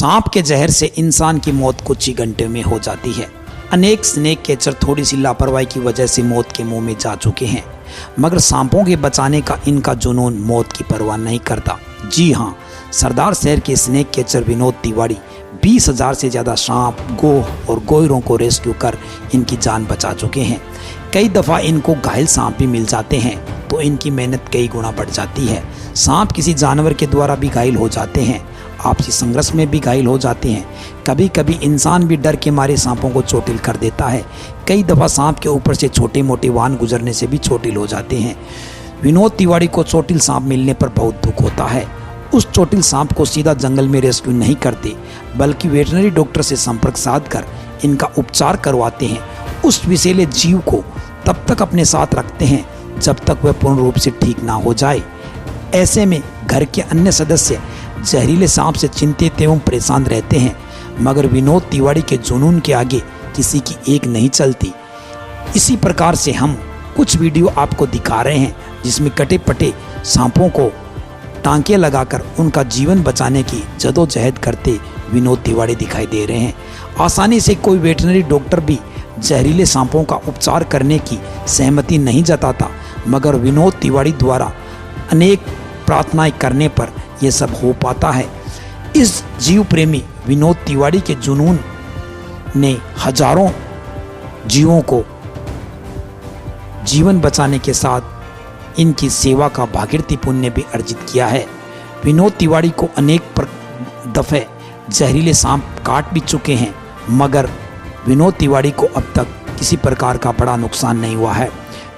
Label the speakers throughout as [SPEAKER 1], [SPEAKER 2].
[SPEAKER 1] सांप के जहर से इंसान की मौत कुछ ही घंटे में हो जाती है। अनेक स्नेक कैचर थोड़ी सी लापरवाही की वजह से मौत के मुंह में जा चुके हैं, मगर सांपों के बचाने का इनका जुनून मौत की परवाह नहीं करता। जी हाँ, सरदार शहर के स्नेक कैचर विनोद तिवारी 20,000 से ज़्यादा सांप, गोह और गोयरों को रेस्क्यू कर इनकी जान बचा चुके हैं। कई दफ़ा इनको घायल सांप भी मिल जाते हैं तो इनकी मेहनत कई गुना बढ़ जाती है। सांप किसी जानवर के द्वारा भी घायल हो जाते हैं, आपसी संघर्ष में भी घायल हो जाते हैं। कभी कभी इंसान भी डर के मारे सांपों को चोटिल कर देता है। कई दफ़ा सांप के ऊपर से छोटे मोटे वाहन गुजरने से भी चोटिल हो जाते हैं। विनोद तिवारी को चोटिल सांप मिलने पर बहुत दुख होता है। उस चोटिल सांप को सीधा जंगल में रेस्क्यू नहीं करते, बल्कि वेटरनरी डॉक्टर से संपर्क साध कर इनका उपचार करवाते हैं। उस विषैले जीव को तब तक अपने साथ रखते हैं जब तक वह पूर्ण रूप से ठीक ना हो जाए। ऐसे में घर के अन्य सदस्य जहरीले सांप से चिंतित एवं परेशान रहते हैं, मगर विनोद तिवारी के जुनून के आगे किसी की एक नहीं चलती। इसी प्रकार से हम कुछ वीडियो आपको दिखा रहे हैं जिसमें कटे पटे सांपों को टांके लगाकर उनका जीवन बचाने की जदोजहद करते विनोद तिवारी दिखाई दे रहे हैं। आसानी से कोई वेटरनरी डॉक्टर भी जहरीले सांपों का उपचार करने की सहमति नहीं जताता, मगर विनोद तिवारी द्वारा अनेक प्रार्थनाएं करने पर यह सब हो पाता है। इस जीव प्रेमी विनोद तिवारी के जुनून ने हजारों जीवों को जीवन बचाने के साथ इनकी सेवा का भागीरथी पुण्य भी अर्जित किया है। विनोद तिवारी को अनेक दफे जहरीले सांप काट भी चुके हैं, मगर विनोद तिवारी को अब तक किसी प्रकार का बड़ा नुकसान नहीं हुआ है।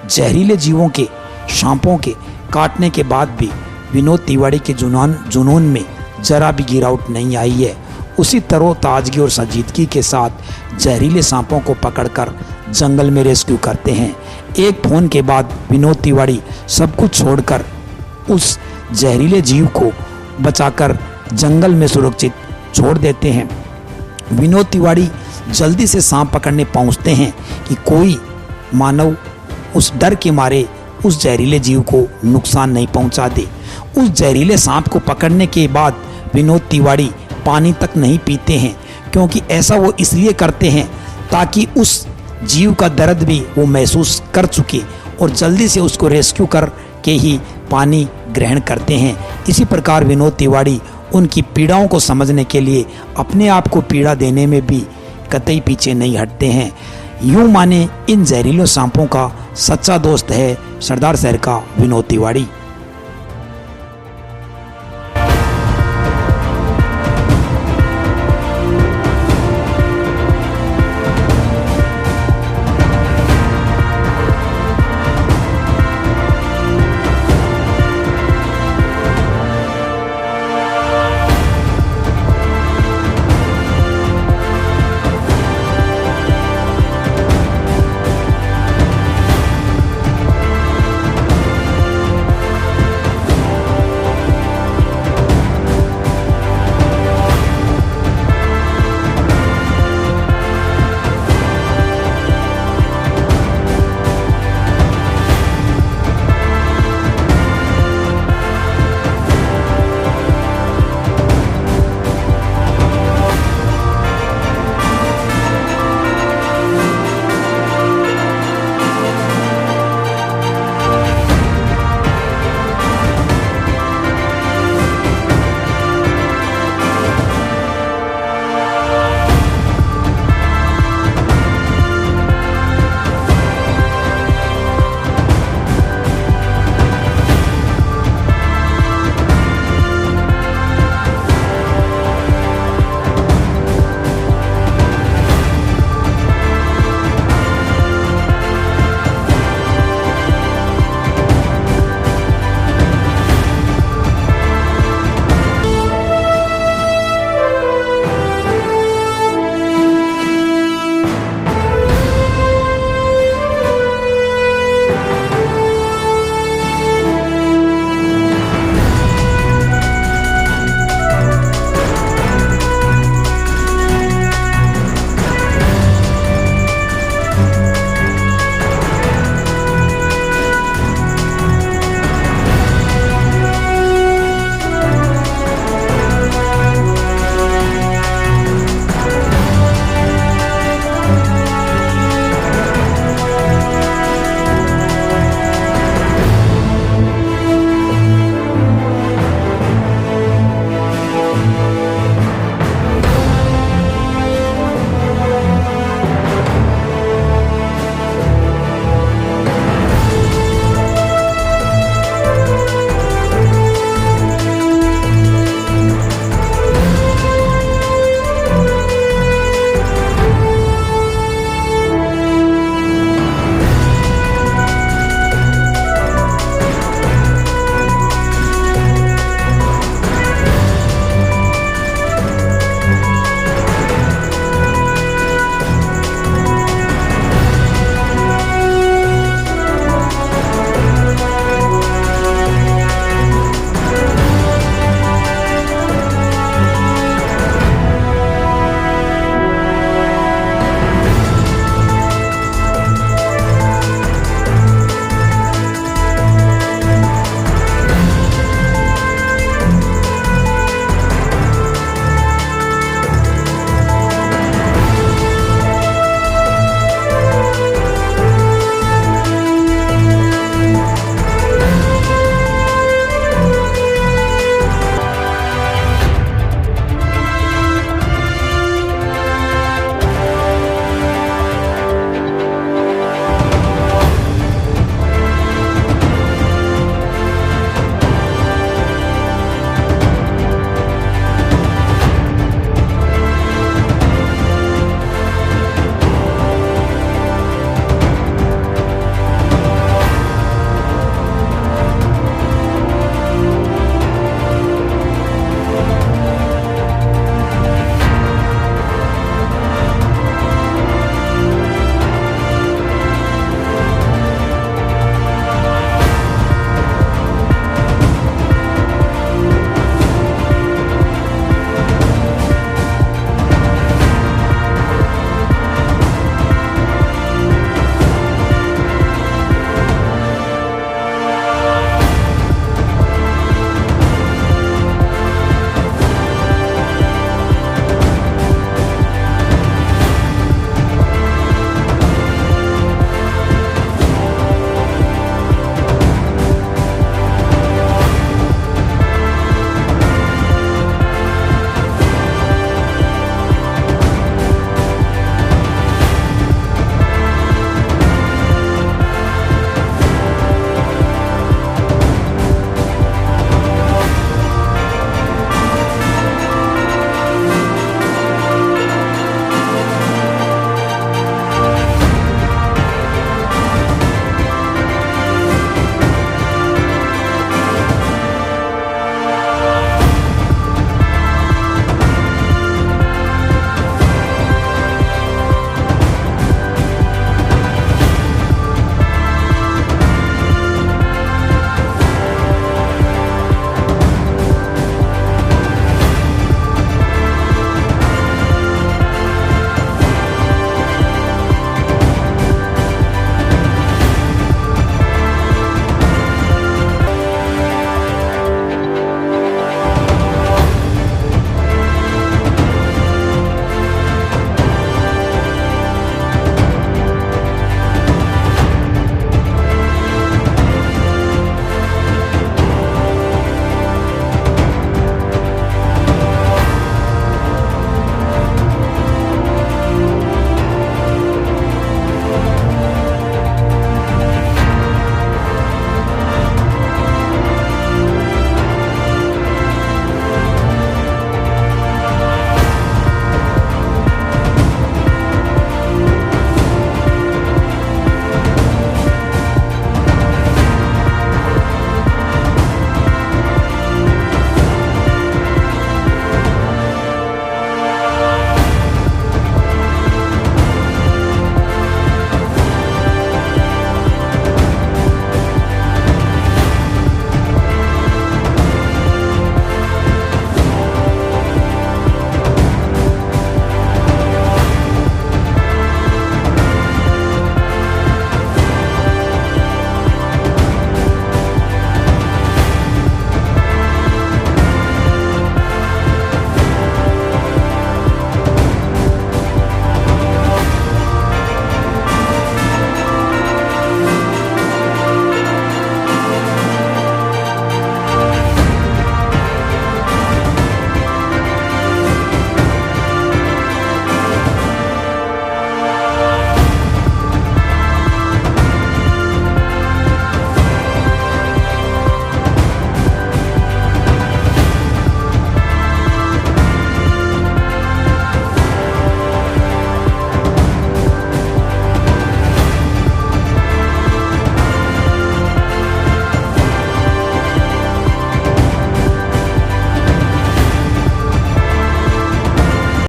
[SPEAKER 1] जहरीले जीवों के सांपों के काटने के बाद भी विनोद तिवारी के जुनून में जरा भी गिरावट नहीं आई है। उसी तरोताजगी और संजीदगी के साथ जहरीले सांपों को पकड़कर जंगल में रेस्क्यू करते हैं। एक फोन के बाद विनोद तिवारी सब कुछ छोड़कर उस जहरीले जीव को बचाकर जंगल में सुरक्षित छोड़ देते हैं। विनोद तिवारी जल्दी से सांप पकड़ने पहुंचते हैं कि कोई मानव उस डर के मारे उस जहरीले जीव को नुकसान नहीं पहुंचा दे। उस जहरीले सांप को पकड़ने के बाद विनोद तिवारी पानी तक नहीं पीते हैं, क्योंकि ऐसा वो इसलिए करते हैं ताकि उस जीव का दर्द भी वो महसूस कर चुके और जल्दी से उसको रेस्क्यू करके ही पानी ग्रहण करते हैं। इसी प्रकार विनोद तिवारी उनकी पीड़ाओं को समझने के लिए अपने आप को पीड़ा देने में भी कतई पीछे नहीं हटते हैं। यूं माने इन जहरीले सांपों का सच्चा दोस्त है सरदार शहर का विनोद तिवारी।